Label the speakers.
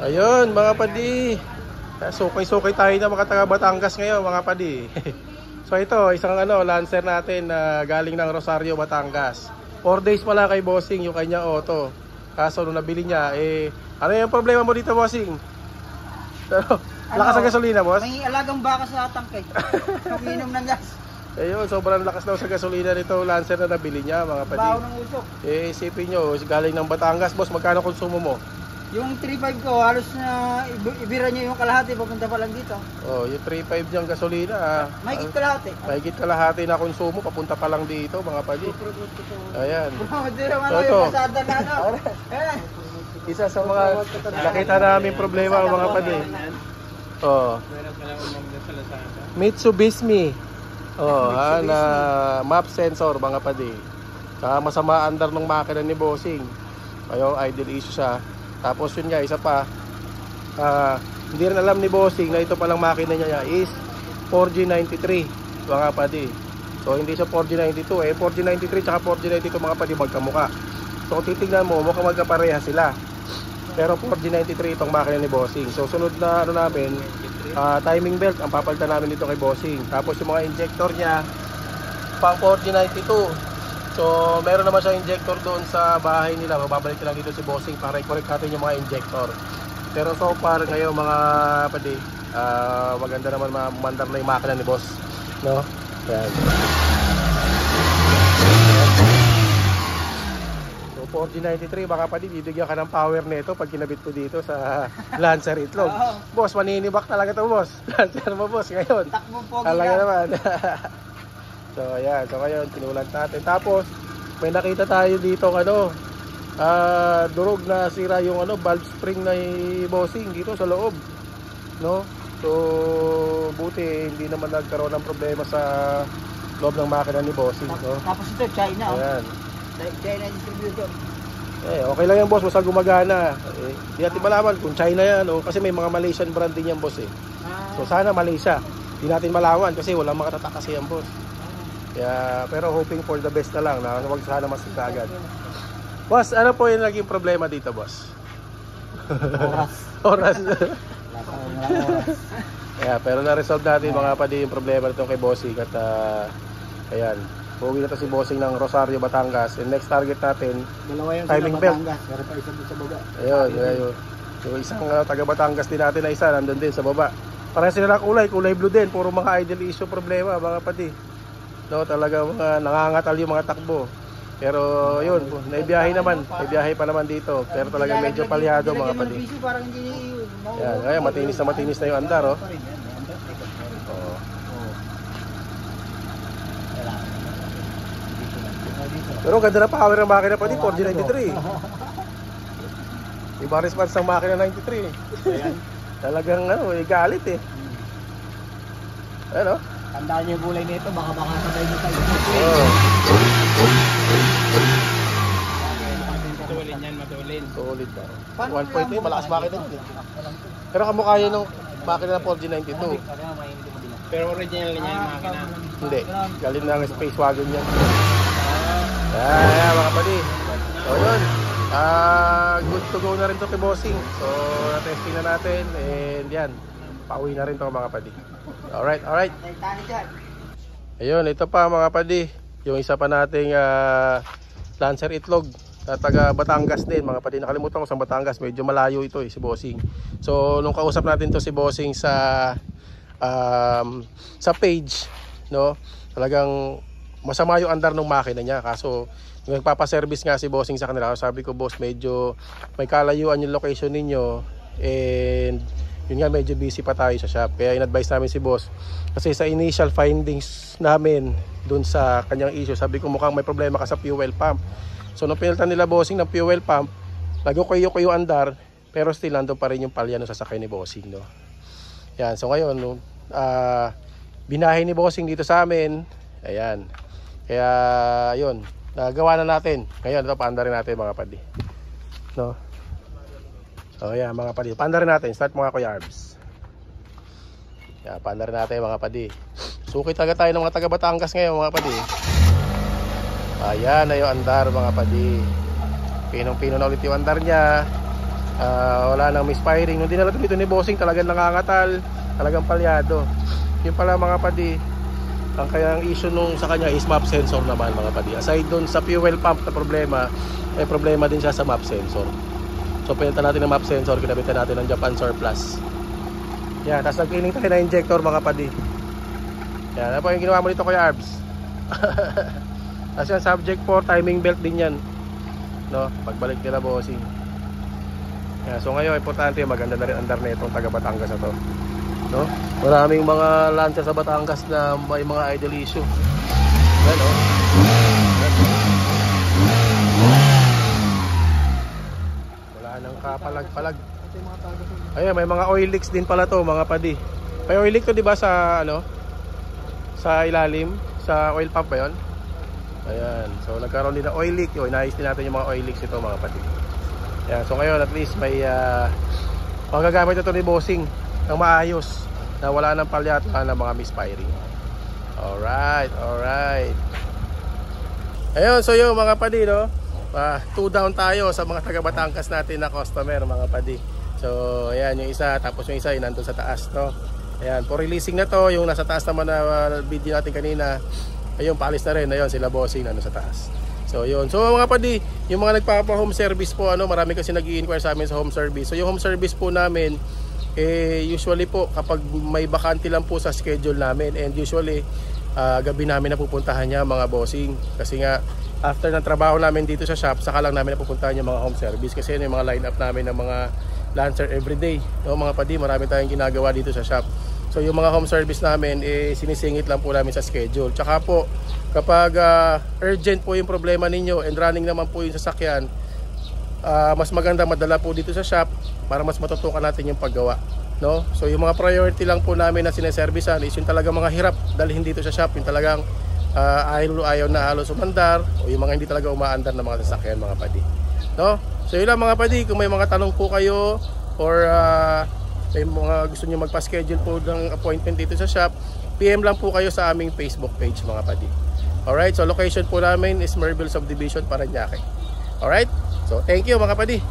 Speaker 1: Ayun mga padi, sukay-sukay tayo na mga taga Batangas ngayon mga padi. So ito, isang Lancer natin na galing ng Rosario, Batangas. 4 days pala kay Bossing yung kanya auto. Kaso nung nabili niya, ano yung problema mo dito, Bossing? Lakas ang gasolina, boss?
Speaker 2: May alagang baka sa tangke. Nakiinom ng gas.
Speaker 1: Ayun, sobrang lakas daw sa gasolina nito Lancer na nabili niya mga padi.
Speaker 2: Baho ng usok.
Speaker 1: Isipin nyo, galing ng Batangas, boss, magkano konsumo mo?
Speaker 2: Yung 3.5 ko, halos na ibira niya yung kalahati, papunta pa lang dito.
Speaker 1: Oh, yung 3.5 niyang gasolina.
Speaker 2: Mahigit kalahati.
Speaker 1: Mahigit kalahati na konsumo, papunta pa lang dito mga padi. Ayan.
Speaker 2: Hindi naman yung pasada na Ayan.
Speaker 1: Isa sa mga nakita namin problema mga padi. Oh. Mitsubishi. Oh, na map sensor mga padi. Saka masama andar ng makina ni Bossing. Ayun, idle issue siya. Tapos yun nga, isa pa, hindi rin alam ni Bossing na ito palang makina niya is 4G93 mga padi. So hindi siya 4G92, 4G93 tsaka 4G92 mga padi magkamuka. So kung titignan mo, mukhang magkapareha sila. Pero 4G93 itong makina ni Bossing. So sunod na namin, timing belt ang papalitan namin dito kay Bossing. Tapos yung mga injector niya, pang 4G92. So meron naman siya injector doon sa bahay nila. Mababalik lang dito si Bossing para i-correct natin yung mga injector. Pero so far ngayon mga padi, maganda naman mandar na yung makina ni Boss, no? Yan. So 4G93 baka padi, bibigyan ka ng power nito pag kinabit ko dito sa Lancer Itlog. Boss, maninibak talaga to, boss. Lancer mo, boss, ngayon.
Speaker 2: Takbo pogi
Speaker 1: talaga naman. So ayan, so ngayon kinulat natin. Tapos may nakita tayo dito durog na sira yung valve spring na Bossing dito sa loob, no? So buti hindi naman nagkaroon ng problema sa loob ng makina ni Bossing, no?
Speaker 2: Tapos ito China.
Speaker 1: Ayan.
Speaker 2: China distributor.
Speaker 1: Okay lang yan, boss, basta gumagana. Di natin malaman kung China yan o kasi may mga Malaysian brand din yan, boss . So sana Malaysia. Di natin malaman kasi walang makatatak kasi yan, boss. Yeah, pero hoping for the best na lang na wag sana masira agad. Boss, ano po yung naging problema dito, boss? Oras. Yeah, pero na-resolve natin mga padi yung problema nito kay Bossing at ayan, uuwi na to si Bossing ng Rosario, Batangas. And next target natin, timing belt.
Speaker 2: Pero pa isa doon sa baba.
Speaker 1: Ayun. Yung isang taga Batangas din natin na isa nandun din sa baba. Parang sila kulay blue din, puro mga idle issue problema mga padi. No, talaga mga nangangatal yung mga takbo. Pero yun, naibiyahe pa naman dito. Pero talaga medyo palyado mga padi. Yan, kaya matinis na yung andar, oh. Pero ganda na power ng makina padi, 4G93. Iba response ng makina 93. Talagang galit Ano?
Speaker 2: Tandaan niyo yung gulay nito, baka sabay nyo tayo. Matulin yan, matulin.
Speaker 1: Solid ba? 1.3, malakas makina din. Pero kamukha yun ng makina ng 4G92.
Speaker 2: Pero original niya yung makina.
Speaker 1: Hindi, galing ng space wagon yan. Ayan mga padi. So yun, good to go na rin to kay Bossing. So na-testing na natin and yan, pauwi na rin to mga padi. Alright. Ayun, ito pa mga padi, yung isa pa nating Lancer Itlog na taga Batangas din mga padi. Nakalimutan ko sa Batangas, medyo malayo ito si Bossing. So nung kausap natin to si Bossing sa page, no, talagang masama yung andar ng makina niya. Kaso yung nagpapaservice nga si Bossing sa kanila, sabi ko, boss, medyo may kalayuan yung location ninyo and yun nga, medyo busy pa tayo sa shop. Kaya in-advise namin si boss. Kasi sa initial findings namin dun sa kanyang issue, sabi ko mukhang may problema ka sa fuel pump. So nung pinalitan nila Bossing ng fuel pump, nagkukuyo-kuyo andar, pero still nandun pa rin yung palya ng sasakay ni Bossing, no? Yan, so ngayon binahe ni Bossing dito sa amin. Ayan. Kaya yun, nagawa na natin. Ngayon ito, paandarin natin mga padi, no? So yan mga padi, paandarin natin. Start mga Kuya Arbs. Yan, paandarin natin mga padi. Suki taga tayo ng mga taga Batangas ngayon mga padi. Ayan na yung andar mga padi. Pinong-pino na ulit yung andar niya. Wala nang misfiring. Nung dinala dito ni Bossing, talagang nangangatal, talagang palyado. Yung pala mga padi, ang kayang issue nung sa kanya is map sensor naman mga padi. Aside dun sa fuel pump na problema, may problema din siya sa map sensor. So pinalitan natin ng map sensor, kinabitan natin ng Japan Surplus. Yan, tapos nag-cleaning tayo na injector mga padi. Yan, ano po yung ginawa mo dito Kuya Arbs? Tapos yan, subject 4, timing belt din yan, no? Pagbalik nila Bossing. Yan, so ngayon, importante, maganda na rin andar na itong taga Batangas na to, no? Maraming mga lancer sa Batangas na may mga idle issue. Yan, no? Wala nang kapalag-palag. Ayan, may mga oil leaks din pala to mga padi. May oil leak to, di ba, sa ano? Sa ilalim, sa oil pump ba yun? Ayan, so nagkaroon din ng oil leak. Yun, inayos din natin yung mga oil leaks ito mga padi. Ayan, so ngayon at least may magagamit ito ni Bossing ng maayos, na wala nang palyat, wala nang mga misfiring. Alright, alright. Ayun, so yung mga padi, no? 2 down tayo sa mga taga Batangas natin na customer mga padi. So ayan yung isa, tapos yung isa yung nandun sa taas, no? Ayan, for releasing na to, yung nasa taas naman na video natin kanina, ayun, paalis na rin. Ayun, sila Bossing nandun sa taas. So yun, so mga padi, yung mga nagpapa home service po, ano, marami kasi nag-i-inquire sa amin sa home service. So yung home service po namin, usually po kapag may bakante lang po sa schedule namin, and usually gabi namin napupuntahan niya mga Bossing, kasi nga after ng trabaho namin dito sa shop, saka lang namin napupuntahan yung mga home service, kasi yun yung mga line up namin ng mga Lancer everyday, no, mga padi, marami tayong ginagawa dito sa shop. So yung mga home service namin, sinisingit lang po namin sa schedule. Tsaka po kapag urgent po yung problema ninyo and running naman po yung sasakyan, mas maganda madala po dito sa shop para mas matutukan natin yung paggawa, no? So yung mga priority lang po namin na sineservisan is yung talagang mga hirap dalhin dito sa shop, yung talagang ayaw na halos umandar, o yung mga hindi talaga umaandar na mga sasakyan mga padi, no? So yun lang mga padi, kung may mga tanong po kayo or may mga gusto nyo magpa-schedule po ng appointment dito sa shop, PM lang po kayo sa aming Facebook page mga padi. Alright, so location po namin is Merville Subdivision, Parañaque. Alright, so thank you mga padi.